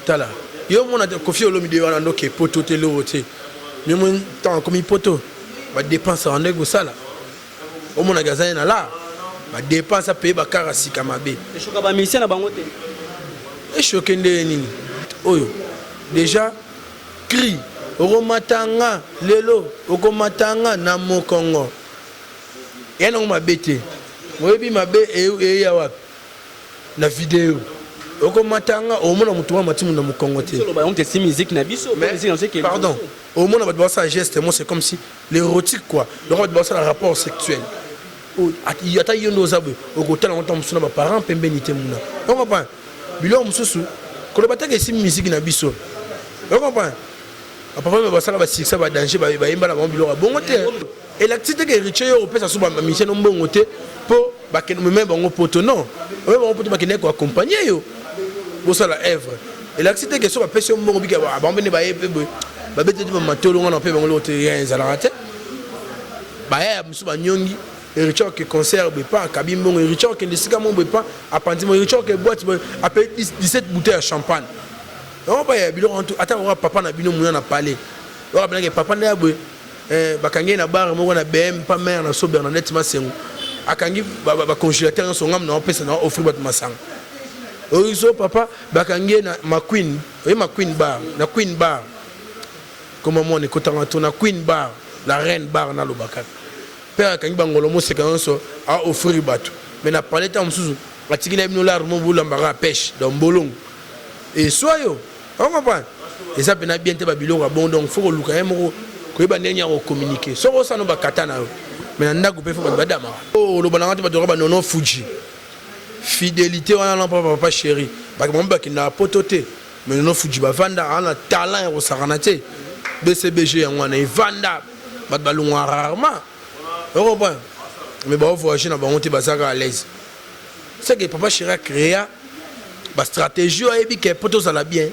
tala yo mona Koffi Olomide wana ndoke poto te lo te mais mon temps comme poto ba dépense en nego sala o mona gazana na la ba dépense a payer ba karasi kamabe e choka ba musicien na bango te e choqué nde nini oyo déjà cri okomatanga lelo okomatanga na mokongo yana ngomabete moyebi mabe eya wapi na vidéo okomatanga omona mutu wa matimu na mokongo te solo ba on te si musique na biso musique on sait que pardon omona ba ça geste moi c'est comme si l'érotique quoi le roi de ça un rapport sexuel ata yondo zabwe okotala on tombe sur ba parents pembenité muna on comprend bilo mususu ko le bataka si musique na biso on comprend papa me basala ba siksa ba danger ba yimba na bilo bongo te et l'activité que Richie yo pesa so ba mission no mbongo te po ba ke même bango poto non même bango poto ba ke ne ko accompagner yo bosala œuvre et l'activité que so ba pesa mbongo bika ba mbene ba yebe ba bete di matolo ngana pe bango lote ya nzala te ba ya musu ba nyongi Richard que concert be pas kabimbo Richard que lesika mo be pas apandi mo Richard que boîte appelle 17 bouteilles de champagne. On pas ya bilo ata papa na bino muna na parler. On ba que papa na boy bakangi na bar mo na BM pas mère na so Bernadette Masengo. Akangi ba congélateur so ngam na pesa na offrir bat masang. Oizo papa bakangi na ma queen bar, na queen bar. Comment moi ne kotanga to na queen bar, la reine bar na lobaka. Père quand bangolo mo c'est quand so a offrir bateau mais na parler tam susu atiki na bino lar mo bula mbara pêche dans bolong et soyo on comprend et ça pena bien te ba biloko bon donc faut luka yemo ko ba ndenya ko communiquer so ça no ba katana mais na ndako pe faut ba dama oh lo balanga te ba dora ba nono fuji fidélité wana non papa chéri ba mo ba kina potote mais nono fuji ba vanda ana talent ko sarana te BCBG wana e vanda ba balunga rarement. Mais bon, voyager dans le bazar à l'aise. C'est que papa Chira créé une stratégie et que pour ça la bien.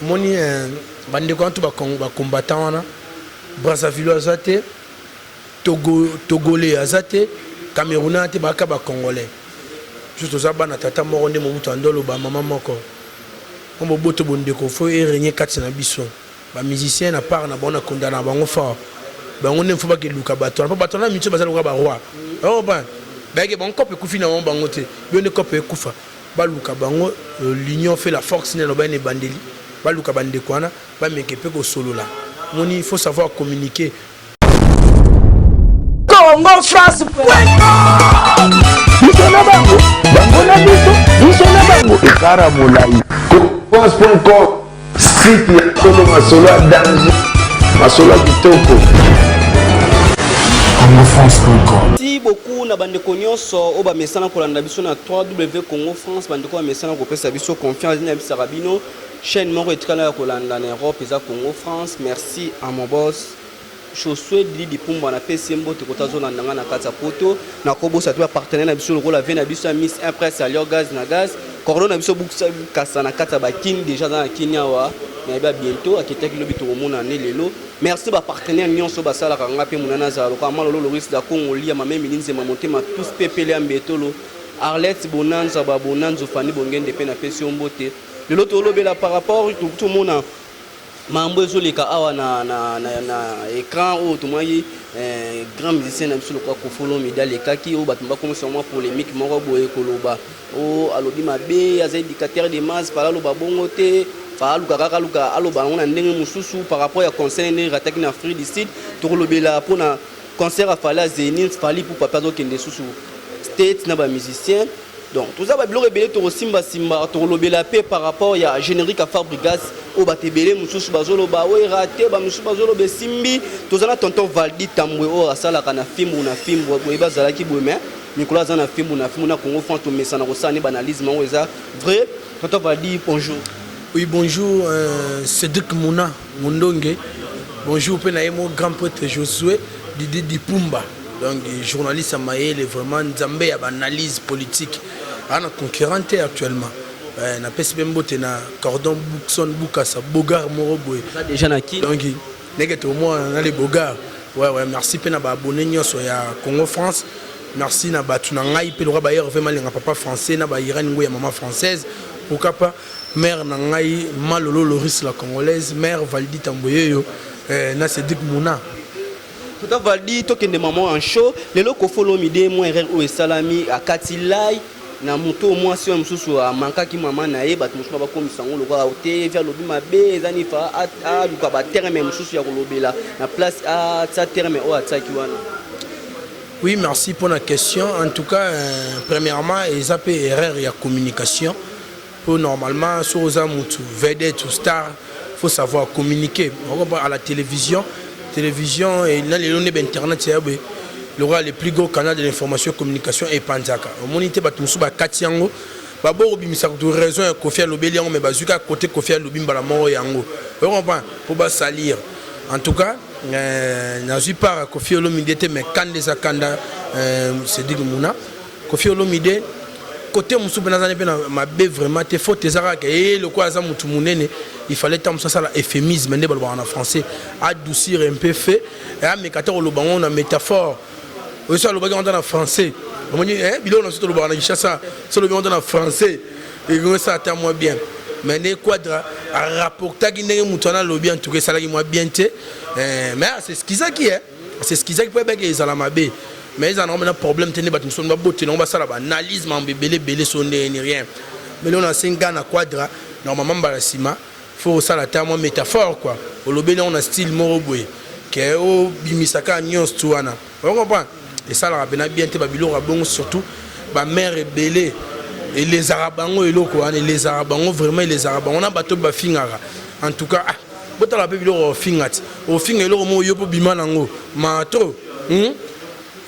Moni bande quand tu vas combattant là, Brazzaville azate, Togolais azate, Camerounais azate, baka ba Congolais. Juste ça bana tata moronde mo mutu andolo ba maman moko. On mo boto bonde ko faut régner quatre na biso. Ba musicien na part na bona condamna bango fort. On ne faut pas que Luka bateau. Pas bateau là, monsieur Bazal roi. Oh ben, que bon cop ekufi na bangote. Bien cop ekufa. Ba Luka bango l'union fait la force ne ba ne bandeli. Ba Luka bande kwana, ba mekepe ko solo là. Il faut savoir communiquer. Congo France. Bisona bango. Bango na biso. Bisona bango. Ekara molai. France.com. Site ya solo masolo a danger. Masolo kitoko. Merci beaucoup na bande nyonso o ba mesana ko landa biso na 3W Congo France bande ko mesana ko pesa biso confiance na biso rabino chaîne moko etikala ko landa na Europe eza Congo France. Merci à mon boss Choswe Didi Pumba na PCMbo te kota zona ndanga na kata poto na ko bossa to partenaire na biso lokola vena biso Miss Impress Alio Gaz na gaz cordon na biso buksa kasa na kata ba kin déjà dans Kenya wa mais bientôt akitaki lobi to mona ne lelo. Merci ba partenaire nyonso ba sala ka ngape munana za loka malolo le risque da Congo lia ma même linze ma monter ma tous pepele ambetolo Arlette Bonanza ba Bonanza fani bongende pe na pesi ombote lelo to lobela par rapport tout mona mambo ezoleka awa na écran ou tout moyi grand musicien na biso lokwa ko follow médaille kaki o batumba comme sûrement polémique moko boye koloba o alobi mabe ya éducateur de masse par loba bongote Faluka kakaluka aloba ngona ndenge mususu par rapport à concert ne rataki na Afrique du Sud to lobela pona concert a fala Zénith fali pour papa zo kende susu state na ba musicien donc tout ça ba bilo rebele to simba to lobela pe par rapport à générique à Fabrigas o batebele mususu bazoloba o raté ba mususu bazolobe simbi to zana tonton Valdi Tambwe o asala kana film bo bazala ki bo mais Nicolas zana film na Congo France to mesana ko sani banalisme o eza vrai tonton Valdi bonjour. Oui, bonjour, Cédric Mouna, Mondongue. Bonjour, Penaïmo, grand prêtre Josué, Didi Pumba. Donc, journaliste à Maël, vraiment, Nzambé, à analyse politique. On a concurrenté actuellement. On a PSB Mbote, na Cordon, Boukson, Boukassa, Bogar, Moroboé. Déjà, na qui? Donc, au moins, on a les Bogar. Ouais, merci, Pena, abonné, sur Congo France. Merci, na Batunangaï, Pelora Bayer, vraiment, les papa français, na Iran, maman française. Pourquoi pas? mère Nangaï, Malolo Loris la Congolaise, mère Valdi Tamboyeyo, na Cédric Mouna. Tout à Valdi, toi qui es maman en show, les locaux follow m'idée, moi, RRO et Salami, à Katilai, na moto moi si on mususu a manka ki mama na ye bato mususu ba komisa ngo lokola ote vers lobi mabe ezani fa a luka ba terme mususu ya kolobela na place a ta terme o ataki wana. Oui, merci pour la question. En tout cas, premièrement, ils appellent erreur et communication. Pour normalement, sur les vedette ou star, il faut savoir communiquer. À la télévision et là les données d'internet, le roi le plus gros canal de l'information et communication est Panzaka. Au monité batumsu ba katiango, babo bimisa ko raison Kofi Alobeli mais bazuka côté Kofi Alobimba la mort yango. Vous comprenez pour ba salir. En tout cas, nazu par Kofi Olomide mais quand les akanda Cédric Mouna, Kofi Olomide côté musu benazane pe na mabe vraiment te faut tezara que le quoi za mutu munene il fallait tant ça la euphémisme ndé balba en français adoucir un peu fait et à mekato lo bango na métaphore aussi le baga en français on dit bilo na surtout le baga na Kinshasa c'est le baga en français et ça attend moi bien mais les quadra à rapporter qui n'est mutu na lo bien en tout cas ça la moi bien té mais c'est ce qui ça qui est c'est ce qui ça qui peut bien que ça la mabe. Mais ils ont un problème, ils ont un analyse, ils sont ni rien. Mais là, on a 5 ans à quadra, normalement, il faut ça la terme métaphore. On a un style moroboué, qui est au bimisaka nyons tuana. Vous comprenez? Et ça, la bien, surtout, ma mère est belée. Et les Arabango, les Arabango, vraiment, les Arabango, on a bateau bafingara. En tout cas, on a bateau fingat. Au fin, il y a un peu bimanango. Mais trop.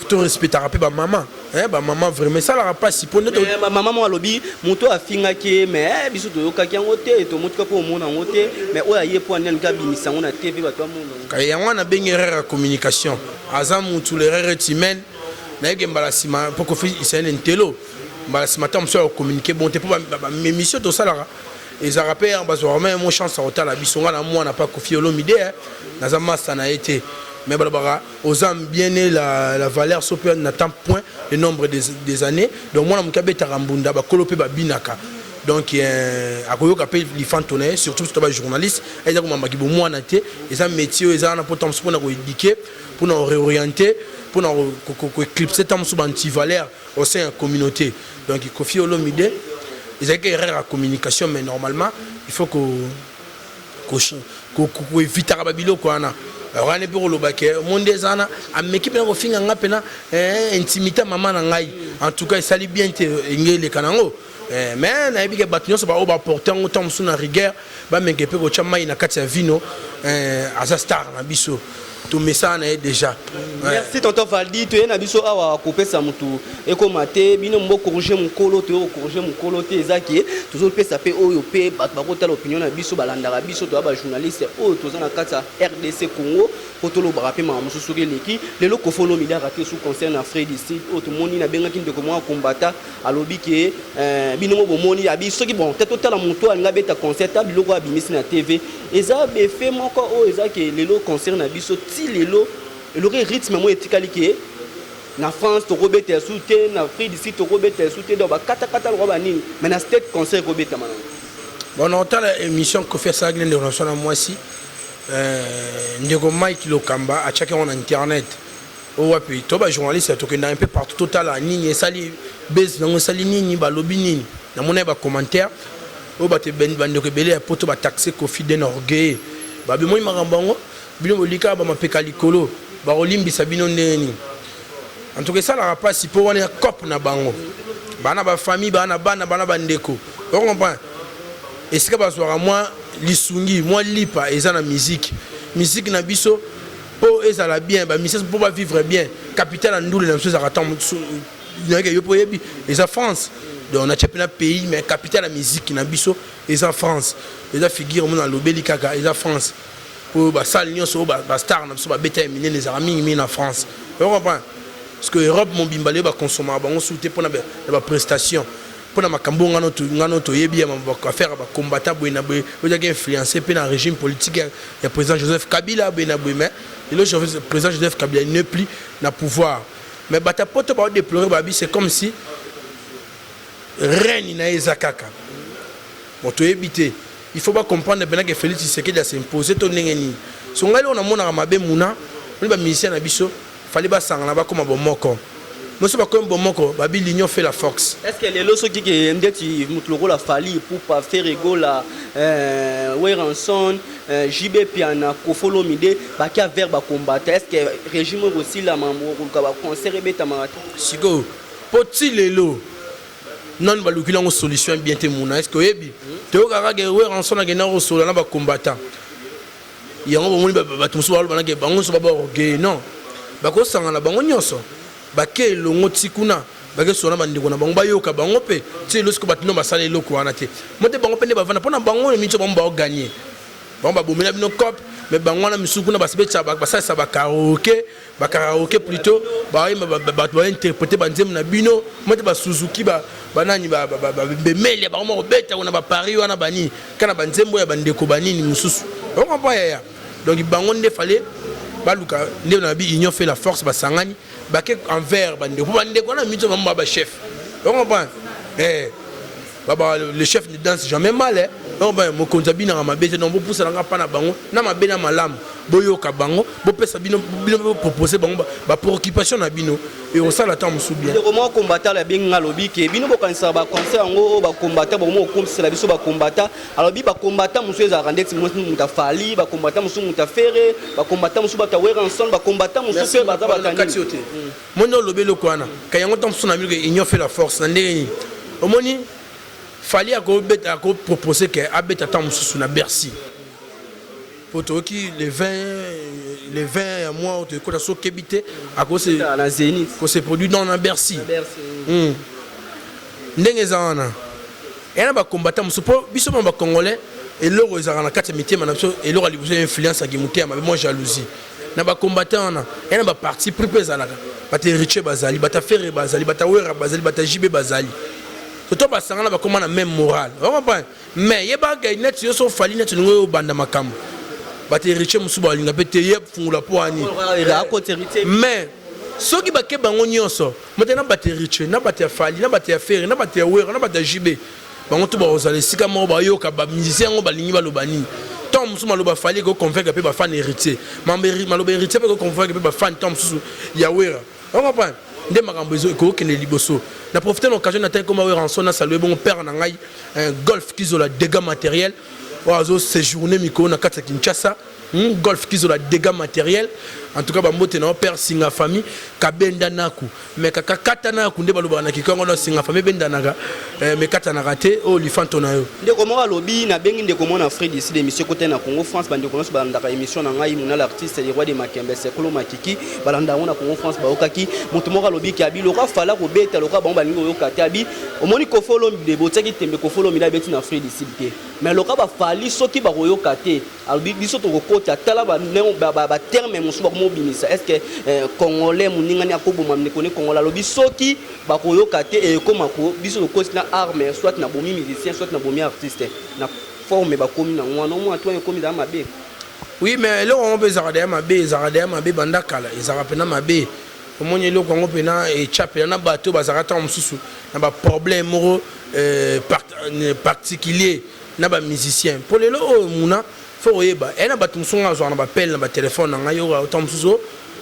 Tout respecter ba maman ba maman vraiment ça la pas si pour notre maman moi lobi moto afinga ke mais biso to yoka yango te to moto ko mona ngote mais oya ye po anel ka bimisa ngona TV ba to mona ka yango na bengi erreur communication azamu tout l'erreur humaine na yeke mbala sima pour ko fi c'est un intello mbala sima tam so communiquer bon te pour ba mission to ça la et ça rappelle ba so même mon chance à hôtel la bisonga na moi na pas Kofi Olomide na zama ça na été. Mais aux hommes bien nés la valeur super n'atteint point le nombre des années. Donc moi, je suis Tarambunda, Kolopé Binaka. Donc à quoi appelle les fantômes, surtout si tu es journaliste, et ça comme moi naté, et ça métier, et ça on a potentiel pour nous éduquer, pour nous réorienter, pour nous éclipser tant sur anti-valeur au sein de la communauté. Donc il Kofi Olomide, ils ont une erreur à communication, mais normalement il faut qu'on évite à Babilo quoi. Alors on est pour le bac monde zana ameki pena ko finga ngapena intimité maman na ngai en tout cas ça li bien te ngele kanango mais na ebike batunyo so ba o ba porter en temps sous na rigueur ba mengepe ko chama ina kati ya vino asa star na biso tout ça déjà. Merci tonton Valdi, tu es na biso awa couper ça mutu eko maté bino mbo corriger mon kolo to corriger mon kolo te ezaki toujours pe ça pe oyo pe ba kota l'opinion na biso balanda biso to ba journaliste o to za na kata RDC Congo ko to lo ba pe ma musu suri leki le lo ko follow mi da raté sous concerne Afrique du Sud o to moni na benga kinde ko mo combattant alobi ke bino mo moni ya biso ki bon peut-être to la moto nga beta concert ta bilo ko abimisi na TV eza be fait moko o ezaki le lo concerne na biso lelo elore rythme mo etikali ke na France to robeta soute na Afrique d'ici to robeta soute do ba kata lo ba nini mais na state conseil robeta manana bon on entend l'émission que fait ça de relation à moi si ndeko Mike Lokamba a chacun en internet o wapi to ba journaliste to que na un peu partout total a nini sali base na sali nini ba lobby nini na mona ba commentaire o ba te bandeko belé a poto ba taxer Kofi den orgueil ba bi moi marambango bino bolika ba mapeka likolo ba olimbisa bino ndeni en tout cas ça la pas si pour wana cop na bango bana ba famille bana bandeko on comprend et ce que ba soira moi lisungi moi lipa eza na musique na biso po ezala bien ba musique pour ba vivre bien capitale ndule na chose aratam yake yo poyebi eza France donc on a championnat pays mais capitale la musique na biso eza France eza figure mon na lobeli kaka eza France pour ba salle nyonso ba star na biso ba beta eminer les amis en France vous comprenez parce que Europe mon bimbalé ba consommer ba souté pour na ba prestation pour na makambo ngano to yebi ya ba faire ba combattant boina boy vous avez influencé pe na régime politique ya président Joseph Kabila boina boy mais le président Joseph Kabila ne plus na pouvoir mais bata poto ba déplorer ba c'est comme si reine na ezakaka bon to éviter il faut pas comprendre que Félix Tshisekedi a s'imposer ton nengeni so ngai on a mona mabe muna on ba musicien na biso fallait ba sangana ba comme bomoko nous sommes comme bomoko babi l'union fait la force. Est-ce que les loso qui ndeti mutloko la fali pour pas faire ego la Weranson JB Piana Kofolo Mide ba ki vers ba combattre est-ce que régime aussi la mambo ko ba concert beta marathon siko poti lelo non balukila ngo solution bien te muna est-ce que yebi to kaka ke Weranson na gena ko solo na ba combattant yango bomoni ba tumsu ba bana ke bango so ba orgueil non ba ko sangana bango nyoso bake longo tikuna bake sona bandiko na bango bayoka bango pe ti lorsque batino basala eloko wana te mote bango pe ne bavana pona bango le mincho bango ba gagner bango ba bomela bino cop mais bango na misuku na basebetsa basala ba karaoke plutôt ba interpréter banzem na bino mote ba Suzuki ba banani ba bemeli ba mo beta na ba Paris wana bani kana banzembo ya bandeko banini mususu on comprend ya donc bango nde fallait baluka nde na bi union fait la force ba sangani baké envers bandeko bandeko na mito ba chef on comprend baba le chef ne danse jamais mal hein on ba mo konzabi na mabete non bo poussa na pa na bango na mabe na malamu boyoka bango bo pesa bino proposer bango ba préoccupation na bino et on ça l'attend musu bien comment combattre la benga lobi ke bino bo kanisa ba concert ngo ba combattre bo mo komisa la biso ba combattre alors bi ba combattre musu eza randeti muta fali ba combattre musu muta ferre ba combattre musu ba tawera ensemble ba combattre musu pe ba za ba kanisi mono lobe lokwana kayango tam musu na bino union fait la force na ndeni omoni fallait à proposer que Abeta Tam sous na Bercy. Pour toi qui les 20 à moi de quoi ça kébité à cause la Zénith que c'est produit dans la Bercy. Ndengezana. Et là ba combattant musu po biso ba congolais et loro ezana 4 métiers manapso et loro ali besoin influence à gimuté mais moi jalousie. Na ba combattant na et na ba parti prépare na ba te riche bazali ba ta faire bazali ba ta wera bazali ba ta jibe bazali. Toto basangana ba comment na même morale on comprend mais yeba ga net yo so fali net ngo banda makambo bate riche musu ba linga pete yeb fungula po ani mais soki ba ke bango nyonso motena bate riche na bate fali na bate affaire na bate wera na bate jibe bango to ba ozale sika mo ba yoka ba musicien ngo ba lingi ba lobani tom musu maloba fali ko convaincre pe ba fan héritier mamberi maloba héritier pe ko convaincre pe ba fan tom musu ya wera on comprend nde makambo ezo ko kene liboso na profiter l'occasion na comme Weranson na saluer bon père na ngai un golf kizola dégâts matériels oazo séjourner miko na kata Kinshasa golf kizola dégâts matériels en tout cas ba mbote na père singa famille kabenda naku mais kaka kata naku nde baloba na kikongo na singa famille benda naka mais kata na raté o lifanto na yo nde komo alobi na bengi nde komo na Fred ici l'émission côté na Congo France bande kono ba ndaka émission na ngai muna l'artiste les rois de Makembe c'est Kolo Makiki balanda na Congo France ba okaki mutu mo alobi ki abi loka fala ko beta loka ba balingo yo kati abi omoni ko follow de botaki tembe ko follow mi la beti na Fred ici te mais loka ba fali soki ba royo kate alobi biso to ko kota tala ba ba terme musu ba mobimisa est-ce que congolais muningani akoboma mnekone congolais lobi soki ba royo kate e komako biso ko na arme soit na bomi musicien soit na bomi artiste na forme ba komi na ngwana mo toi komi da mabe oui mais là on peut zarada mabe banda kala ezara pena mabe omoni lo kongo pena e chapela na bateau bazarata mususu na ba problème particulier na ba musicien pour les lo muna faut yeba et na batum songa zo na ba appel na ba téléphone na ngayo autant mususu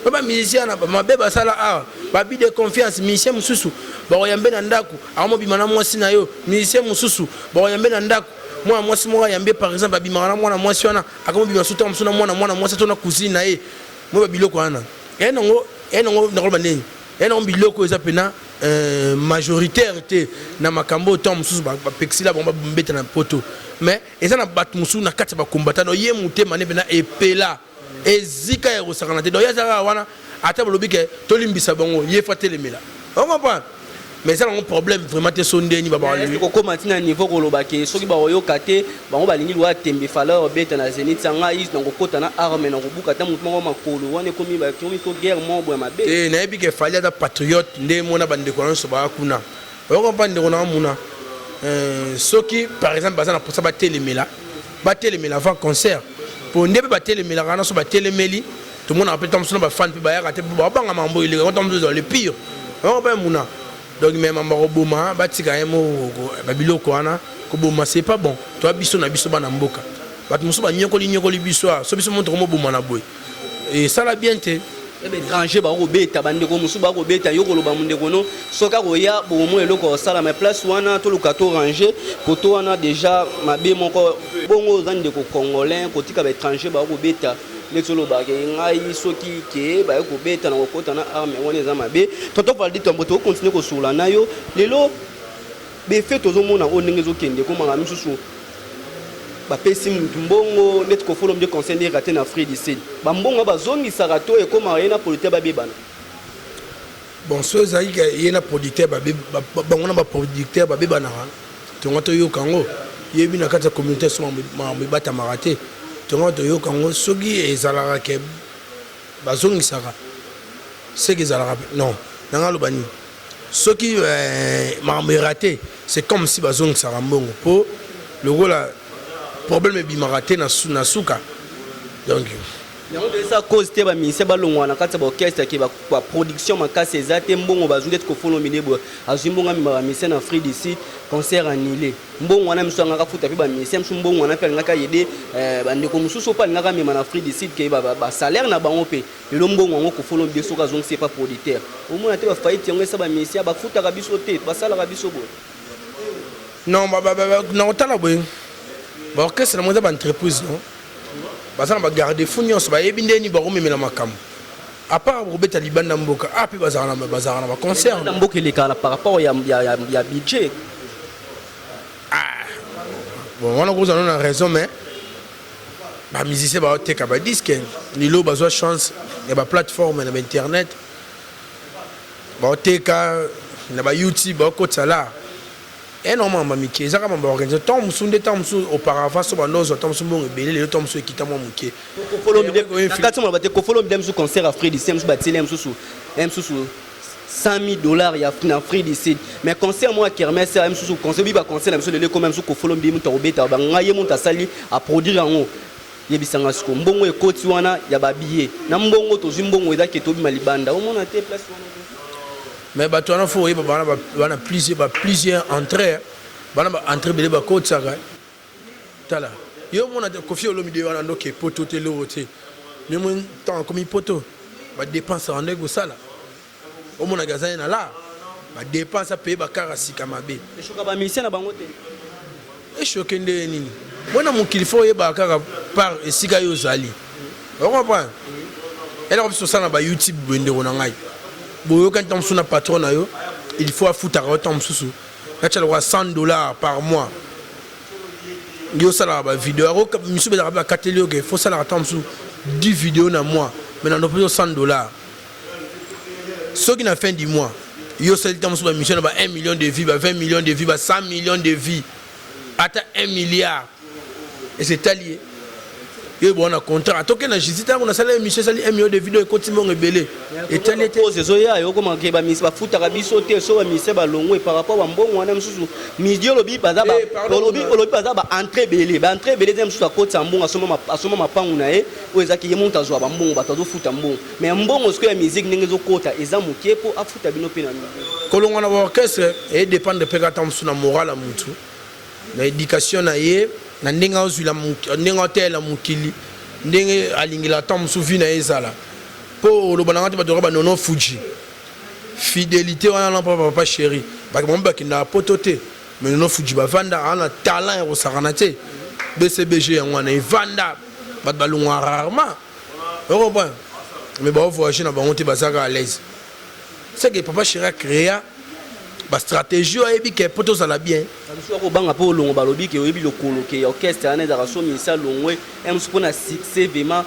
ba musicien na ba mabe basala ba bi de confiance musicien mususu ba oyambe na ndaku amo bimana mwasi na yo musicien mususu ba oyambe na ndaku moi mwasi mo yambe par exemple bimana mwana mwasi wana akomo bima suta musuna mwana mwasi to na cousine na ye mo ba biloko wana et non na bandeni et non biloko eza pena majoritaire te na makambo to mususu ba pexila bomba mbeta na poto mais eza na bat musu na kati ba combattant ye muté mané pena epela ezika ya rosakana te do ya zara wana ata bolobi ke to limbisa bango ye fatelemela on comprend mais ça a un problème vraiment te sondeni baba le ko matina niveau ko lobake soki ba oyo kate bango balingi lwa tembe fala obeta na Zénith sanga is na ko kota na arme na ko buka ta mutu ngoma makolo wane komi ba komi to guerre mo bo mabe na ebi ke fali da patriote nde mona bande ko non so ba kuna o ko pande ko na muna soki par exemple bazana pour ça ba telemela avant concert pour ndebe ba telemela kana so ba telemeli tout le monde appelle tom so ba fan pe ba ya kate ba banga mambo ile ko tom le pire o ko pa muna donc même en Maroboma batika yemo babiloko wana koboma c'est pas bon toi biso na biso bana mboka bato mosusu banyokoli biso so biso montre komo boma na boye et ça la bien te étranger bakobeta bandeko mosusu bakobeta yo koloba mondeko no soka koya bomo eloko osala ma place wana toluka to ranger poto wana déjà mabe moko bongo oza ndeko congolais kotika baétranger bakobeta netolobaka ngai soki ke baye kobeta na kokota na arme wana eza mabe toto valdi tombo to continue kosola na yo lelo befe tozomona o ndenge ezokende komanga misusu bapesi mutu mbongo neti kofolo mde conseil de raté na Afrique du Sud bambongo bazongisaka to ekoma ye na producteur babebana bon so ezali ye na producteur bango na baproducteur babebanaka tongo toyoka yango yebi na kati ya communauté so ebatamaka te tongo toyoka yango soki ezalaka ke bazongisaka seke ezalaka non nanga aloba nini soki makambo eraté c'est comme si bazongisaka mbongo mpo lokola problème ebimaka te na suka donc yango eza cause te baministère balongwa na kati ya baorchestre ke baproduction makasi eza te mbongo bazwi ndeti kofolo milebo azwi mbongo amemaka ministère na Afrique du Sud concert annulé mbongo wana miso angaka futa mpe baministère miso mbongo wana mpe alingaka yede bandeko mosusu mpe alingaka amema na Afrique du Sud ke basalaire na bango mpe lelo mbongo yango kofolo mbe soki azongisi epa producteur omona te bafaillite yango esa baministère bafutaka biso te basalaka biso boye non na kotala boye baorchestre na mo eza baentreprise non baza na bagarde-fou nyonso bayebi ndeni bakomemela makambo à part kobeta libanda mboka mpe bazalaka na baconcert na mboka elekaka par rapport ya budget bon wana kozala na raison mais bamusicien baoteka badiske lelo bazwa chance ya baplateforme na bainternet baoteka na bayoutube baokotisa la énormément mamike ezaka mamba organiser tant musu nde tant musu auparavant so bandozo tant musu mbongo ebele lelo tant musu ekita mwa muke kofolo mide nakati mwa bate kofolo mide musu concert Afrique du Sud musu batile musu $100,000 ya na Afrique du Sud mais concert moi kermesse musu concert biba concert na musu lelo comme musu kofolo mide mutu obeta bangaye mutu asali a produire yango yebisanga siko mbongo ekoti wana ya babiye na mbongo tozwi mbongo ezaki tobi malibanda omona te place wana mais bato wana fo oyeba bana plusieurs entrées bana baentrée bele bakotisaka tala yo mona Koffi Olomide wana ndoke poto te loro te memo ntango akomi poto badepense andeki kosala omonaka aza ye na la badepense apeye bakara sika mabe eshoka bamisien na bango te eshoke nde nini mwana mokili fo oyebaka kaka par esika yo ozali okomprendre eloko biso osala na bayoutube bwendeko na ngai boyoka ntan mosusu na patron na yo il faut afutaka yo ntan mosusu natyalaka $100 par mois yo osalaka bavideo ako misu bezaka mpe bakateli oke fo osalaka ntan mosusu 10 vidéo na mois mais na ndope yo $100 soki na fin du mois yo osali ntan mosusu bamission na ba 1 million de vues ba 20 millions de vues ba 100 millions de vues ata 1 milliard et c'est allié yo bon na contrat atoke na justice tango na sala émission sali 1 million de vidéos ekoti mbongo ebele etali te ezoya yo koma ke bamisi bafutaka biso te so bamise balongwe par rapport ba mbongo wana misusu midi olobi baza ba olobi baza ba entrée belé ba entrée belé dem misusu akoti mbongo asoma mapangu na ye o ezaki ye monta zwa ba mbongo bato azofuta mbongo mais mbongo siko ya musique ndenge ezokota eza moke po afuta bino pe na kolonga na orchestre et dépendre pe kata msu na moral ya mutu na éducation na ye na ndenge azwila ndenge otela mokili ndenge alingela ntan mosusu vi na ye ezala mpo oloba nanga te bato yoka banono fuji fidélité wana na papa papa chéri bakamo bakendaka poto te mais nono fuji bavandaka ana talent ya kosakana te bcbg yango wana evanda bato balongwa rarement okompren mais baovoyage na bango te bazaka à l'aise c'est que papa chéri acréa bastratégie oyebi ke po tozala bien biso akobanga mpo olongo balobi ke oyebi lokolo ke orchestre wana ezaka so misa longwe mosusu mpona succès vraiment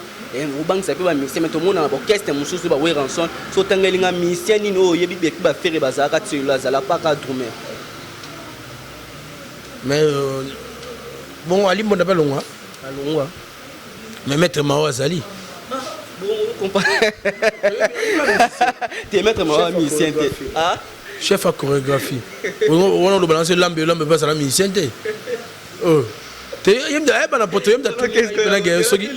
obangisa mpe bamisien me tomona na baorchestre mosusu bawe ranson so otangelinga misien nini oyo oyebi beki bafere bazalaka ti oyo azala paka drumer mais bon ali mbonda mpe alongwa mais maître mao azali te maître mao misien te chef à chorégraphie on a le balancer lambe pas à la musicien te yemda bana poto yemda na ge soki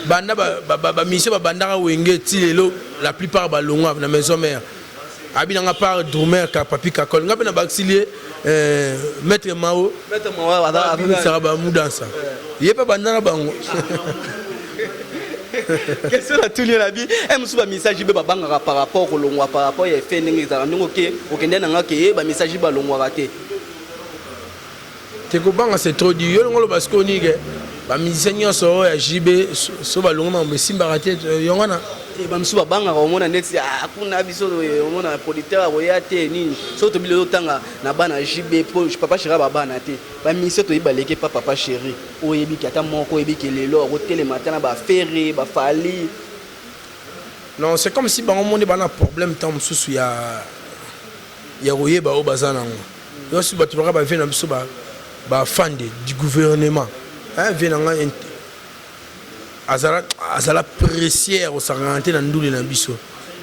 banda ba mission ba banda wenge ti lelo la plupart ba longwa na maison mère abinanga par Drumer ka papi ka kol ngapena baxilie maître Mao ça va mudansa yepa bandana bango question la tout la vie et musu ba message be babanga par rapport au longwa par rapport ya fait ndenge za ndongo ke okende na ngake ba message ba longwa raté te ko banga c'est trop dur ngolo parce qu'on dit que ba musicien so ya JB so ba longwa me simba raté yongana e ba musu babanga ko mona net akuna biso mona producteur royate nini so to bilo tanga na bana JB papa chéri ba bana te ba musicien to ibaleke papa chéri oyebi kata moko oyebi ke lelo ko tele matana ba ferré ba fali. Non, c'est comme si on a un problème tant que il y a royeba au bazan. Yo si tu vas venir ba fan du gouvernement. Hein venir azala pressière au saranté dans ndule na biso.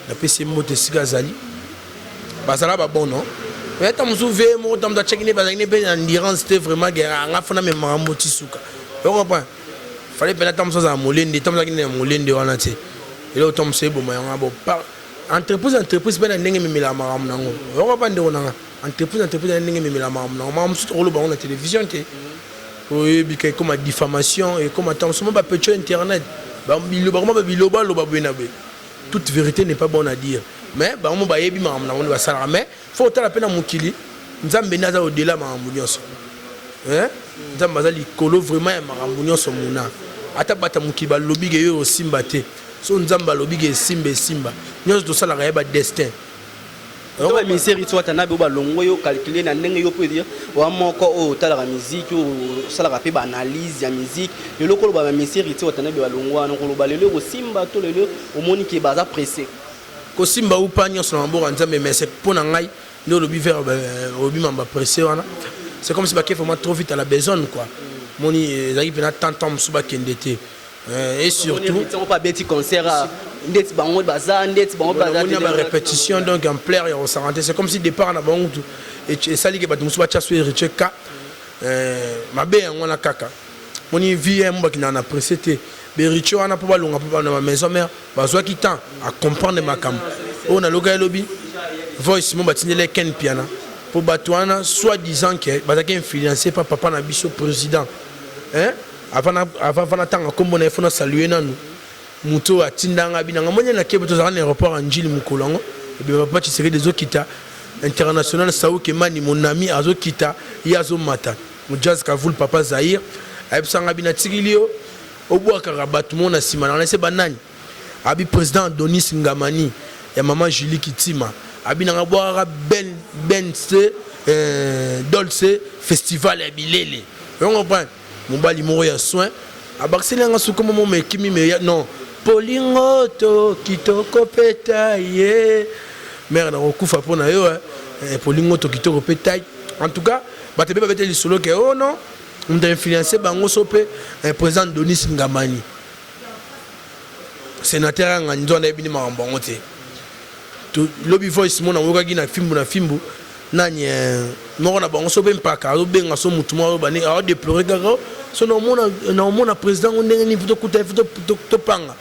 La PC mote sigazali. Bazala ba bon non. Mais tant souvé mo tant da checkiner bazane ben endurance c'était vraiment guerre nga fona me mamoti suka. Tu comprends? Fallait bien tant ça molende tant ça qui molende wana te. Et là autant c'est bon mais bon entreprise ben ndenge memela maram nango. On va pas ndeko nanga. Entreprise ndenge memela maram nango. Maram tout rolo ba on la télévision te. Oui, bi comme diffamation et comme tant seulement ba petit internet. Ba biloba comment ba biloba lo ba buenabe. Toute vérité n'est pas bonne à dire. Mais ba on ba yebi maram nango ba sala mais faut ta la peine à mukili. Nzambe naza au delà maram nyonso. Hein? Nzambe za likolo vraiment ya maram nyonso muna. Ata bata mukili ba lobby ge yo simba te. So nzamba lobige simba nyonso to sala ga ba destin donc ba miseri to atana be ba longo yo calculer na ndenge yo peut dire wa moko o tala la musique o sala ga pe ba analyse ya musique le lokolo ba miseri to atana be ba longo na ko ba lelo ko simba to lelo o moni ke baza pressé ko simba ou pa nyonso na mboka nzambe mais c'est pour na ngai no lobi vers obi mamba pressé wana c'est comme si ba kefo trop vite à la besogne quoi moni zaki pena tant musuba kendete. Et surtout on pas petit concert ndeti bango baza ndeti bango baza on a répétition donc en plaire on s'arrête c'est comme si départ na bango et ça li ke batu musuba cha soué richeka mabe ngona kaka moni vie mba ki na précédé bericho ana po balonga po na maison mère bazwa ki temps à comprendre makam on a loga lobby voice mo batinele ken piana po batuana soit disant que bazaki influencé par papa na biso président hein avant tanga kombo na fona saluer nanu muto atindanga binanga monya na kebe to za na aéroport anjili mukolongo et bien papa tu serais des okita international Saou Kemani mon ami azokita yazo mata mu jazz ka vul papa Zahir ayebsanga bina tigilio obwaka rabatu mona sima na se banani abi président Donis Ngamani ya maman Julie Kitima abinanga bwaka bense dolce festival ya bilele on comprend Mobali moro ya soin abakseli suko momo mekimi me non polingoto kitoko petaye mère na okufa pona yo polingoto kitoko petaye en tout cas batebe ba beteli solo ke oh non on t'a influencé bango sope président Donis Ngamani sénateur nganzo na ebini makambo te to lobby voice mona wokaki na fimbu nani moko na bango sope mpaka obenga so mutuma bani a déplorer kaka so na mona président on ndenge ni futo kuta futo to panga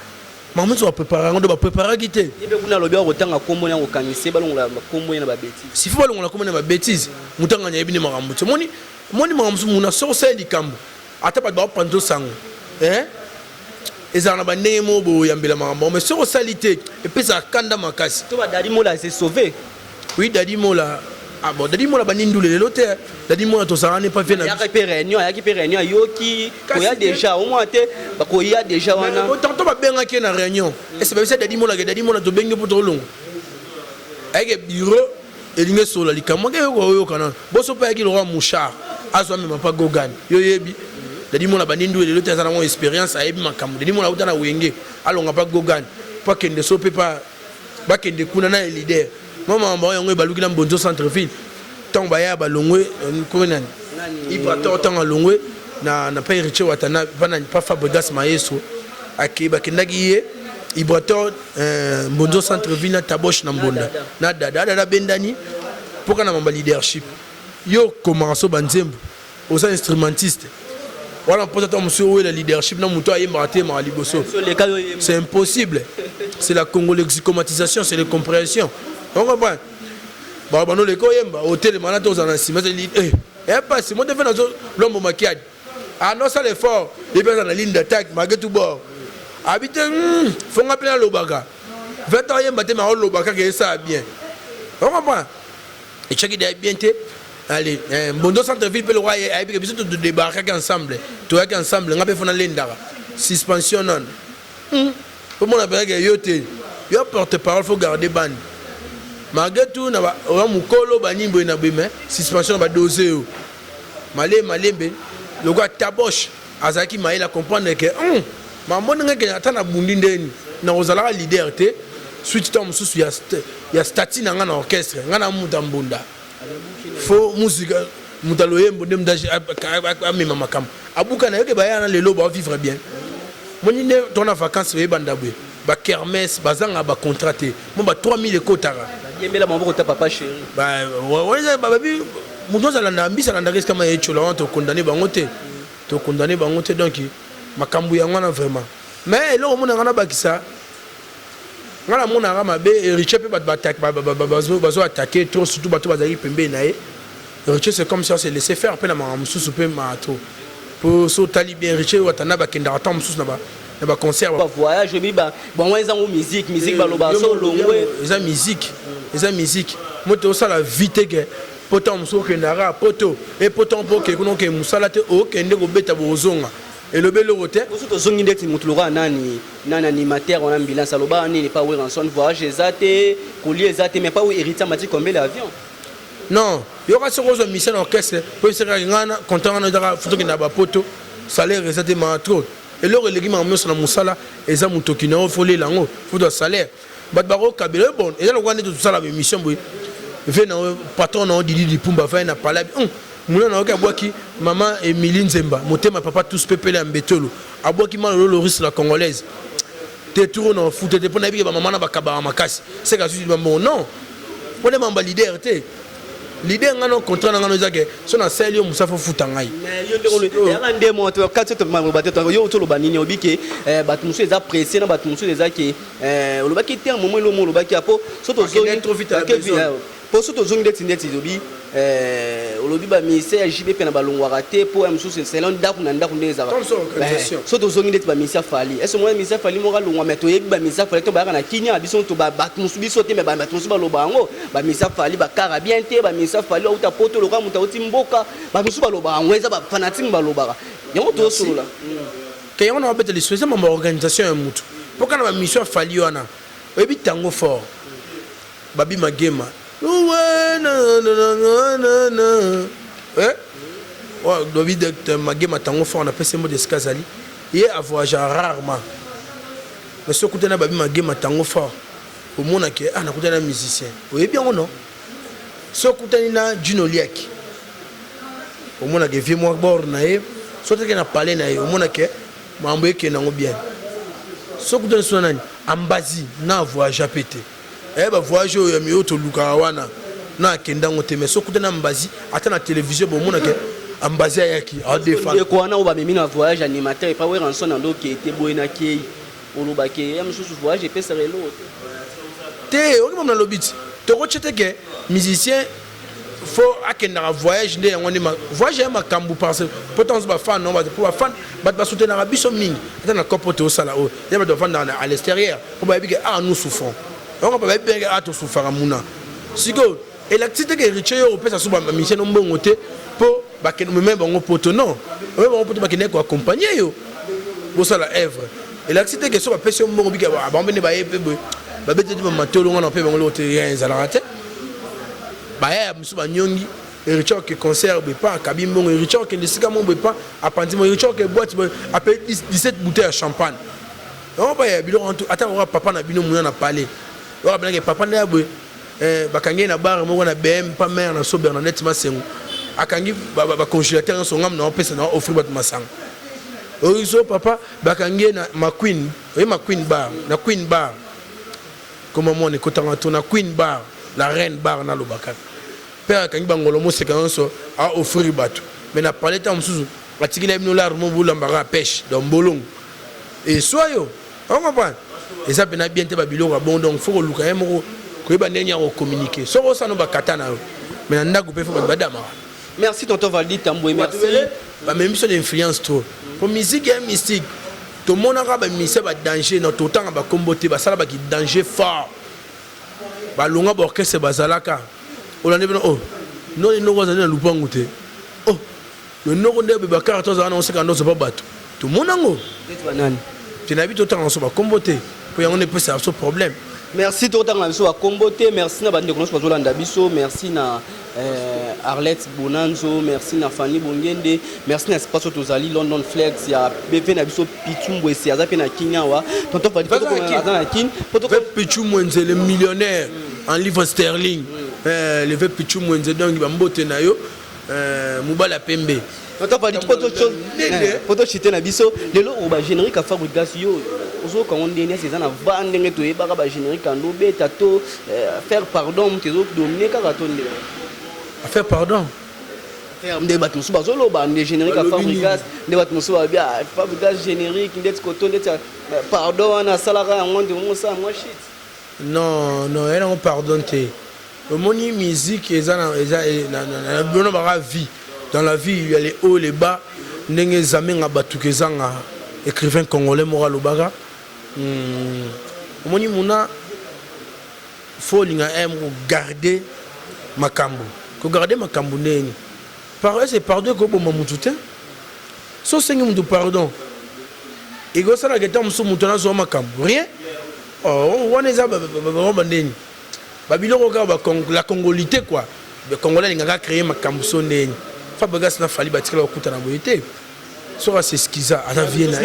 mamu so préparer on doit préparer kité ibe kuna lobby otanga kombo na okanise balongola kombo na ba bêtise si faut balongola kombo na ba bêtise mutanga nya ebini makambo to moni makambo muna so seli kambo ata ba prendre sango ezana ba ndenge mo bo yambela makambo mais so salité et puis ça kanda makasi to ba dadi mola c'est sauvé oui dadi mola. Ah bon, Dadi Mola banindule le lote. Dadi Mola to ça n'est pas fait na. Yaki réunion yoki ko ya déjà au moins te ba ko ya déjà wana. Tantôt ba benga ki na réunion. Et c'est pas ça Dadi Mola to benga pour trop long. Avec bureau et linge sola likamo ke yo kana. Boso pa ki le roi Mouchard. Azo même pas Gogan. Yo yebi. Dadi Mola banindule le lote ça na mon expérience a yebi makambo. Dadi Mola utana wenge. Alonga pas Gogan. Pas kende sope pas ba kende kuna na leader. Maman ba yongo baluki na Mbonzo centre-ville tant ba ya balongwe ko nani ipa tant alongwe na pa Riche Watana pas Fabregas Maeso akiba kindaki ye ibrato Mbonzo centre-ville na taboche na mbonda na dada bendani poka na mamba leadership yo commenço banzembo aux instrumentistes voilà pour ça monsieur où est le leadership na muto ayemba te ma liboso c'est impossible c'est la Congo lexicomatisation c'est les compréhensions. On comprend. ba bano le ko yemba hôtel manato za na sima li eh pas si mo te fait na l'homme makiad ah non ça l'effort il peut dans la ligne d'attaque malgré tout bord habiter faut rappeler le baga 20 ans yemba te ma le baga que ça bien on comprend et chaque day bien te allez bondo centre ville pe le roi et puis biso de débarquer ensemble to yak ensemble ngabe fona lendara suspension non pour mon appel que yote yo porte-parole faut garder ban malgré tout na ba mukolo banimbo na bime suspension ba doser yo malembe le gars taboche azaki maïla comprendre que maman nga ata na bundi ndeni na ozala leader te suite tom susu ya stati na nga na orchestre nga na muta mbunda fo musique mutaloyembo ndem daji amema makam abuka na yoke bayana lelo ba vivre bien moni ne ton vacances e bandabwe ba kermesse bazanga ba contraté mon ba 3000 ekotara yembela mambo ta papa chéri ba ouais babi muto za na ambisa na ndakes kama yechola on to condamner bango te donc makambu ya ngana vraiment mais lo mona ngana bakisa ngana mona ngama be Richard pe ba attaque bazo attaquer trop surtout bato bazali pembe na e Richard c'est comme ça c'est laisser faire pe na mamususu pe mato pour so tali bien Richard watana ba kenda atam mususu na ba concert ba voyage bi ba bon ouais ezango musique ba loba so longwe eza musique moto ça la vite que poto mususu kendara poto et poto poke kuno ke musala te o kende ko beta bozonga et le bel roté surtout zongi ndeti mutulura nani animateur on ambulance aloba ni pas oui ranson voyage ezate collier ezate mais pas oui héritier mati combien l'avion non yoka se rose mission orchestre pour se ngana content na dara photo na ba poto salaire ezate ma trop et le relégui ma monsieur na musala eza mutoki na ofole lango photo salaire bat baro kabele bon et là on est tout ça la mission boy vena patron na Didi Dipumba va na pala muna na okabwaki maman Emilie Nzemba motema papa tous pepele ambetolo abwaki malo le russe la congolaise te tourne na foot te pona bi ba maman na bakaba makasi c'est ka suite bon non pona mamba leader te leader ngano contrat ngano zake so na sel yo musafo futa ngai mais yo ndeko ya ngande mo to ka to ma ba to yo to lo banini obike bat musu eza pressé na bat musu eza ke lo baki terme mo lo baki apo so to zo trop vite à besoin pour surtout zong ndeti zobi olobi ba ministère JB na balongwaka te pour msusu c'est l'un ndaku na ndaku ndeza surtout zong ndeti ba ministère fali est-ce moi ministère fali mo galongwa meto yebi ba ministère fali to ba na kinya biso to ba musu biso te me ba musu ba lobango ba ministère fali ba kara bien te ba ministère fali uta poto loka muta uti mboka ba musu ba lobango eza ba fanatique ba lobaka yango to solo que yango na bete les soins ma organisation ya mutu pourquoi na ba mission fali wana ebi tango fort babi magema ouais non ouais dobi de magema tango fort on appelle ces mots de skazali et à voyager rarement mais ce côté na babi magema tango fort au monde que na côté na musicien oui bien ou non ce côté na Junoliaki au monde que vieux moi bord na e soit que na parler na e au monde que mambo que na bien ce côté na nani ambazi na voyager pété ba voyage yo mi oto luka wana na kenda ngote mais sokuta na mbazi ata na télévision bo mona ke ambazi yaki a défendre ko wana oba mimi na voyage animateur pas we ranson ndo ke te boyena ke oloba ke ya msusu voyage pe serelo te o na lobit to ko chete ke musicien faut akenda voyage nde ngoni ma voyage ya makambu parce potence ba fan non ba pour fan ba soutenir biso mingi ata na kopote au sala o ya ba do fan à l'extérieur pour ba bi ke nous souffrons on va bien à tout souffrir muna siko électricité que Richard européen ça suba mission mbongo te pour ba ke même bango poto non même bango poto ba ke ko accompagner yo bo ça la œuvre électricité que so ba pesi mbongo bi ke ba mbene ba yebe ba bete ba matolo ngona pe bango te rien zalate ba ya musuba nyongi Richard que concert be pas kabimbo Richard que lesika mo be pas apandi mo Richard que boîte appelle 17 bouteilles de champagne on va ya bilo attends papa na bino muna na parler on va bien que papa na boy bakangi na bar mo na BM pas mère na so Bernadette Masengo akangi ba congélateur so ngam na pesa na offrir bat masang oiso papa bakangi na ma queen bar na queen bar comme moi ne kotanga to na queen bar la reine bar na lobaka père akangi bangolo mo sekanso a offrir bato mais na parler tant musuzu atikila bino lar mo bulamba pêche dans bolong et soyo on comprend et ça bien te babilo bon donc faut luka moko koyeba ndenge ya communiquer soko ça no bakata na yo mais na ndako pe fo badama. Merci tonton Valdi Tamboué, merci. Bah même sur l'influence trop. Pour musique et mystique, tout le monde a mis ba danger dans tout temps ba comboter ba sala ba qui danger fort. Ba longa ba orchestre ba zalaka. On a oh non les nouveaux années lupango te. Oh le nord de ba 14 ans on sait qu'on pas battre. Tout le monde ngo. Tu n'as vu tout temps on se ba comboter. Pour y on est pas ça problème. Merci tout le temps à Comboté, merci na bande konos bazolanda biso, merci na Arlette Bonanzo, merci na Fanny Bongende, merci na Espace Tozali London Flex ya BV na biso Pichumbo et Azape na Kinyawa. Tonton Fadi photo na Kin, photo Pichumbo le millionnaire en livres sterling. Le V Pichumbo donc il va mbote na yo Mubala Pembe. Tonton Fadi photo chité na biso, lelo o ba générique à Fabrigas yo. Quand on dit que c'est un vendeur qui est un générique en lobé, tato faire pardon, tu es dominer caraton. Faire pardon. Faire des bâtiments sur bazolo, des génériques à Fabrigas, des bâtiments sur bien Fabrigas générique, des coton, des pardon à salaire, on dit moi ça, moi shit. Non, non, elle on pardonne. Le moni musique est dans la vie. Dans la vie, il y a les hauts, les bas. N'engé jamais à batukezanga écrivain congolais moral obaga. Moni muna faut garder makambo. Ko garder makambo neni. Par c'est pardon ko bo mamutute. So sengi mutu pardon. Ego sala geta musu mutuna zo makambo. Rien. Oh, on est à bandeni. Babylon la congolité quoi. Le congolais n'a créé makambo so neni. Fabagas na fali batira okuta na boyete. Sera c'est ce qu'ils a à la vie là.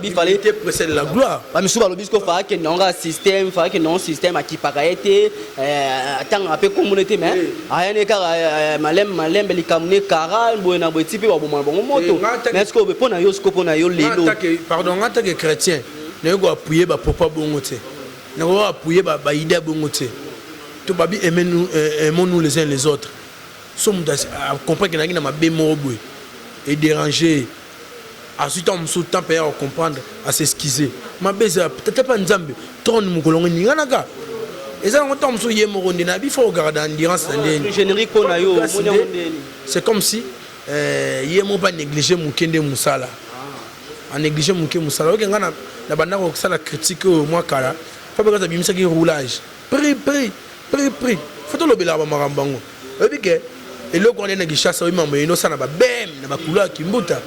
Il fallait précéder la gloire. Mais monsieur Balobi qu'il fallait que non système, fallait que non système à qui paraît été tant un peu communauté mais rien n'est car malem belikamne kara boena botipe wa bon moto. Mais est-ce que vous pona yo scopo na yo lelo. Pardon, en tant que chrétien, ne go appuyer ba papa bongote. Ne go appuyer ba idée bongote. To babi aimons-nous les uns les autres. Sommes à comprendre que na ma bémo boy et déranger. Ensuite, on me temps payé à comprendre, à s'excuser. Ma bise, peut-être pas Nzambe, trône mon colon, il y a un gars. Et ça, on tombe sur Yémoron, il faut regarder l'endurance. C'est comme si Yémo pas négligé mon kende Moussala. En négliger mon kende Moussala. Ok, la bande ça la critique au mois kala. Faut pas que ça bime ça qui roulage. Prix. Faut tout le bel arbre marambango. Et là, quand on est négligé, ça oui, mais il ça n'a pas bem, n'a pas couleur qui mbouta.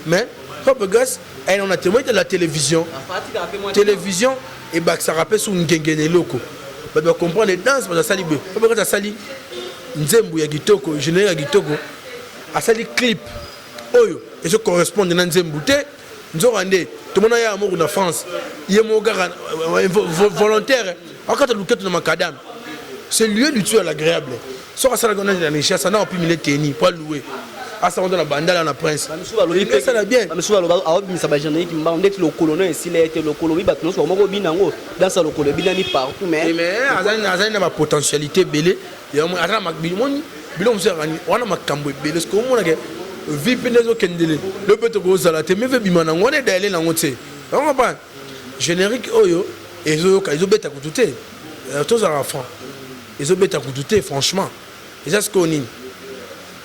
Mais Fabagas, on a témoigné de la télévision. Télévision, et bah ça rappelle sur une gengene loko. Bah doit comprendre les danses, parce que ça libre. Fabagas a sali Nzembu ya Gitoko, général ya Gitoko, a sali clip. Oyo, et ça correspond à Nzembu. Nous avons dit, tout le monde a amour en France. Il y a mon gars volontaire. Encore tu as le macadam. C'est lieu du tuer à l'agréable. Soit à ça la gonne de la richesse, ça n'a pas pu me tenir, pas louer. Ah ça on donne la bandale à la prince. Mais ça va bien. Mais souvent le ça va générer qui m'a dit le colonel s'il était le colonel bah nous sommes au binango dans ça le colonel binani partout mais azan na potentialité belé et on a ma bilon on a ma cambo belé ce qu'on a que vie penezo kendele le peut go sala te me bimana on est d'aller na ngote on va générique oyo et ils beta kututé tous à la fin ils beta kututé franchement et ça ce qu'on est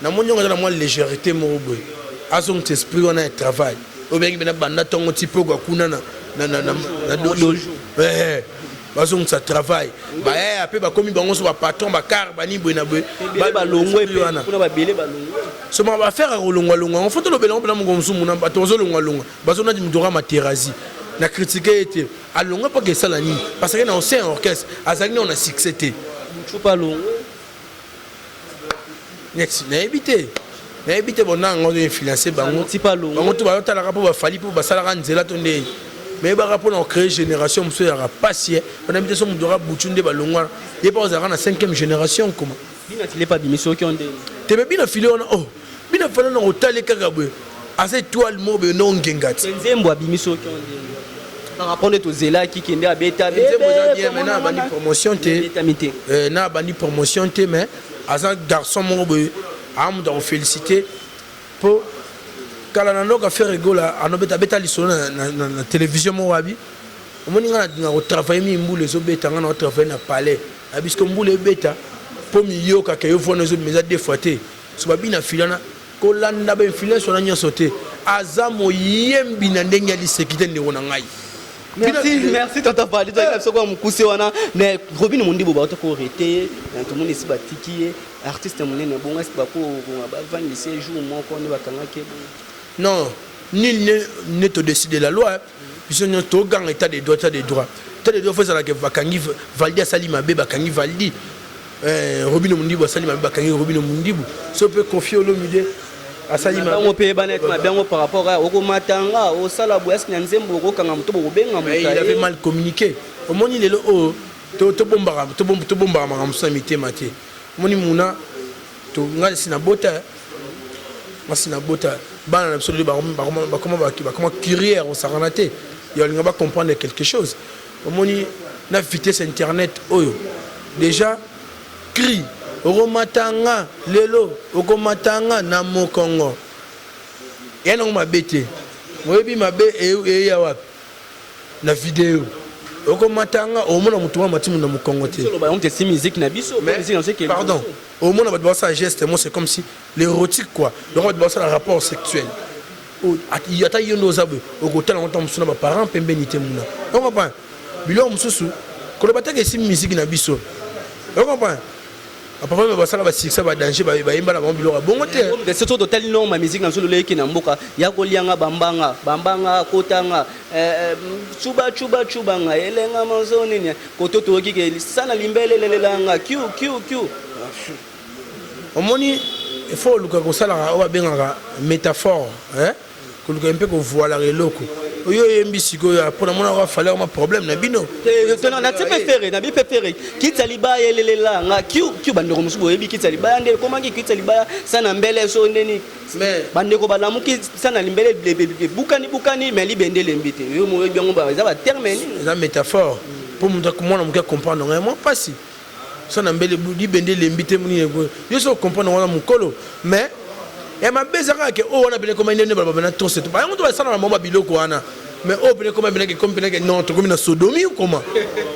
na monyo ngala moi légèreté mo boy azon t'esprit on a un travail obengi bena banda tongo tipo kwa kuna na dojo bazon ça travail ba après ba komi bango so ba patron ba car ba ni boy na boy ba longwe pe kuna ba belé ba longwe so ma ba faire rolongwa on faut to lobela on mo ngomsu muna ba tozo longwa bazona di mdora materazi na critiquer était à longwa pas que ça la ni parce que na on c'est un orchestre azali on a succès té pas longwe. N'habitez bon on a influencé bango bango tout ba tala rapport ba fali pour ba sala nzela tonde mais ba rapport on créer génération monsieur ya passer on habite son mudora butunde ba longwa et pas on a 5e génération comment bina tile pas bimission qui on de te bina filé on oh bina fala na hôtel kagabwe assez toile mo be non ngengati nzembo bimission qui on de par rapport aux zela qui kende a beta maintenant bani promotion te na bani promotion te mais Azan garçon mon boy, am doit féliciter pour quand on a nos faire rigoler à nos bêta lisson na télévision mon wabi. On m'a dit on a travaillé mi mboule les obéta on a travaillé na palais abisko mbule beta po miyoka ke yo fona zo meza deux fois te so babina filana ko landa ba influence on a nyonso te azamo yembi na ndenge ali sécurité ndeko na ngai. Merci tonton Fali toi il soko mukuse wana mais Robin Mondibo ba to arrêter tout le monde ici batiki artiste monene bon est ba ko ba vendre ces jours moko ne bakanga ke non nul ne te décide la loi puisque nous to gang état de droit état de droit faut ça que bakangi valdi asali mabe bakangi valdi Robin Mondibo asali mabe bakangi Robin Mondibo so peut confier au lomide asali mabe on peut banet bien par rapport à oko matanga au sala boyas nyanzembo ko kanga muto bobenga muta il avait mal communiqué au moni lelo o to bomba makamsa mité maté moni muna to ngali sina bota masina bota bana absolument comment curière on s'arrêter il y a comprendre quelque chose au moni na vitesse internet oyo déjà cri romatanga lelo okomatanga na mokongo yana mabete moyebi mabe e ya wapi na vidéo okomatanga omona mutu wa matimu na mokongo te on te si musique na biso pardon omona ba ça geste moi c'est comme si l'érotique quoi donc ba ça rapport sexuel il y a ta yondo zabe okotala longtemps musuna ba parents pembenité muna on comprend bilo mususu ko le batake si musique na biso on comprend après ba sala ba siksa ba danger ba yimba na bombi lora bongo te de surtout total non ma musique na solo leki na mboka ya ko lianga bambanga kotanga chuba nga elenga manzoni ni koto to ki sana limbele lelanga q omoni il faut luka ko sala o benga métaphore hein ko luka un peu ko voilà reloko oyo yembi siko ya pona mona wa fallait un problème na bino na préféré na bi préféré kitaliba yelela nga q bandeko musubo yebi kitaliba ndele komangi kitaliba sana mbele so ndeni mais bandeko balamuki sana limbele bukani mais libendele mbite yo mo yebi ngo ba za ba terme ni la métaphore pour montrer comment on peut comprendre vraiment pas si sana mbele libendele mbite muni yo so comprendre wana mukolo mais et ma bezaka ke o wana bene comme ndene baba bana to c'est ba ngoto ba sana na mama biloko wana mais o bene comme bene ke comme bene ke non to comme na sodomie ou comment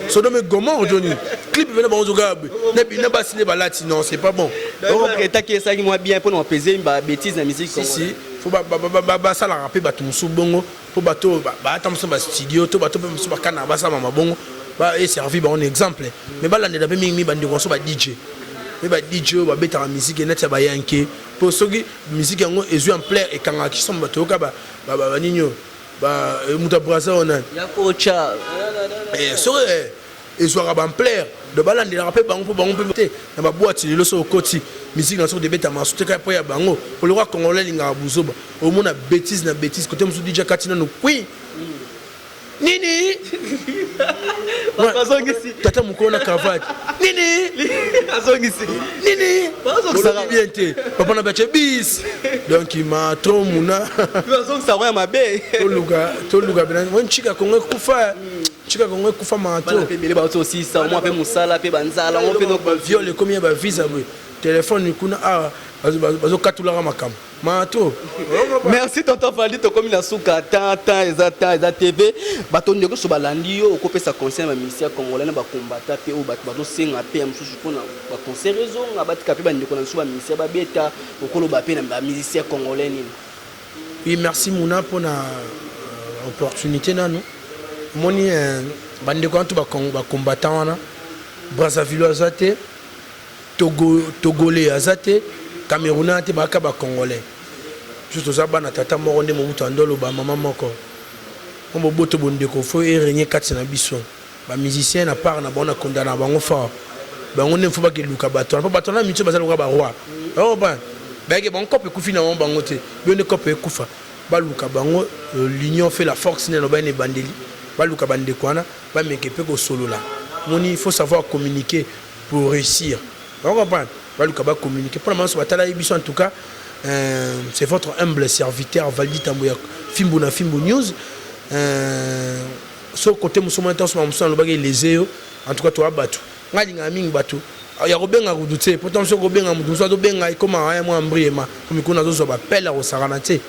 sodomie Gomorrhe Johnny clip bene ba ozoga na ba sine ba lati non c'est pas bon donc etaki ça qui moi bien pour nous peser ba bêtise na musique si faut ba sala rapper ba tumusu bongo pour bato ba atamso ba studio to bato musu ba kana ba sama mabongo ba et servi ba un exemple mais ba lande da be mingi ba ndiko so ba DJ ba DJ ba beta la musique et net ba yanké pour ceux qui musique yango ezu en plaire et quand qui sont bato ka ba ninyo ba muta brasa ona ya kocha et so ezu en plaire de balande la rapper bango pe te na ba boîte le so koti musique na so de beta ma soute ka po ya bango pour le roi congolais linga buzoba au mona bêtise na bêtise côté musu DJ Katina no oui nini tata mukona cravate nini azongisi nini bazongisa bien te papa na bache bis donc il m'a trop muna bazongisa wa mabe toluga bena on chika kongo kufa mato pe bele ba aussi ça moi pe musala pe banzala on pe no viole combien ba visa téléphone kuna bazo katula makam mato. Merci tonton Fali to comme la souka tant eza TV bato ndeko so balandi yo okopesa conseil ma ministère congolais na ba combattre pe o bato senga pe amsusu pona ba conseil raison nga batika pe bandeko na so ba ministère ba beta okolo ba pe na ba ministère congolais ni. Oui, merci Mouna pour la opportunité na nous. Moni bandeko antu ba combattant wana Brazzaville azate Togolais azate Camerounais ate ba congolais. Juste aux abana tata moronde mobutu andolo ba maman moko on boto bondeko fo régner kati na biso ba musicien na part na bona condamna bango fort bango ne faut pas que luka bato na bato na mitso bazalo ka ba roi oh ba ke bon copé kufi na bango te be ne copé kufa ba luka bango l'union fait la force ne ba ne bandeli ba luka bandeko wana ba meke pe ko solo là moni il faut savoir communiquer pour réussir on comprend ba luka ba communiquer pour la masse batala biso en tout cas. C'est votre humble serviteur Valdi Tamboya Fimbo na Fimbo News. So côté musoma intense musoma lo bagay les en tout cas toi batu. Ngali ngaming batu. Ya robenga kudute pourtant so robenga mudu so do benga ikoma aya mo ambriema comme ikona zo ba pela au saranate.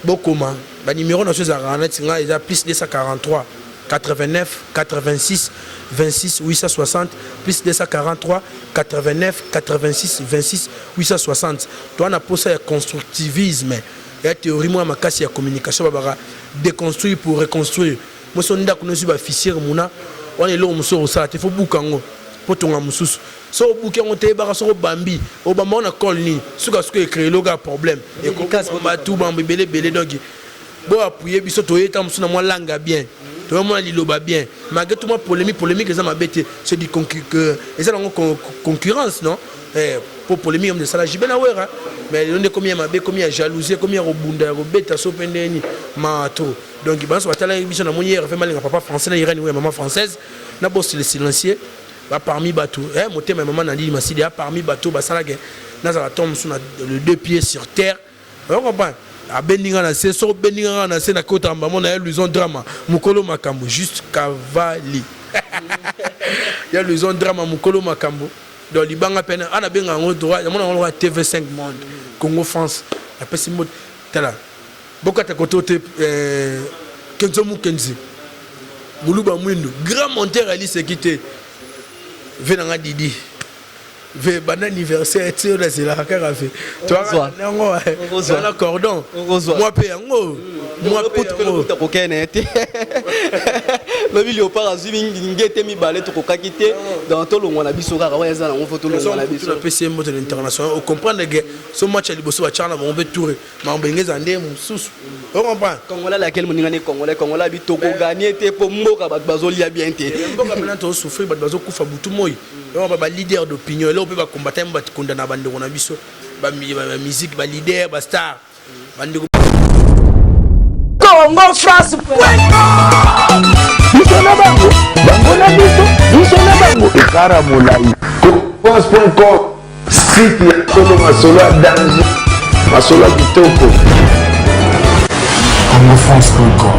Bokoma ba numéro na so za ranate nga eza plus 243 89 86 26 860 plus 243 89 86 26 860. Toi on a posé un constructivisme et théorie moi ma casse ya communication babara déconstruire pour reconstruire. Moi son nda kuno suba fichier muna on est là on so ça il faut bukango pour ton amususu. So bouquet on te bara so bambi obama on a call ni suka suka créer le gars problème et ko ba tout bambi belé donc bon appuyer biso to yeta musuna moi langa bien to moi liloba bien malgré tout moi polémique ça m'a bêté c'est du et ça la concurrence non pour polémique de ça là jibena wera mais on est combien m'a combien jalousie combien robunda robeta so pendeni ma to donc il pense batala biso na mon hier fait mal papa français na irani maman française na boss le silencieux parmi bateau mon thème maman n'a dit masidi parmi bateau basala que na tombe sur les deux pieds sur terre on comprend a beninga na se so beninga na se na kota mbamo na illusion drama mukolo makambo juste cavali ya illusion drama mukolo makambo donc libanga pena ana benga ngo droit mona ngo TV5 monde Congo France après ce mot tala bokata kotote Kenzo Mukenzi Muluba Mwindo grand monteur ali se quitter venanga Didi ve ban anniversaire tu là c'est la car fait toi non la cordon moi pe yango moi puta ko kenete le milieu par azumi ngete mi balé to ko kakite dans to longo na biso kaka wa za na on photo longo na biso le PCM de l'international on comprend que ce match ali boso ba chana on veut tourner mais on bengeza ndem susu on comprend Congola laquelle moninga ne Congola bi to ko gagner te po mboka ba bazolia bien te mboka maintenant to souffrir ba bazo kufa butu moyi on va ba leader d'opinion là on peut ba combattre ba kondana bande na biso ba musique ba leader ba star bande Congo France Bisona bango na biso bisona bango ekara molai France.com site ya solo masolo ya danger masolo ya kitoko Congo France.com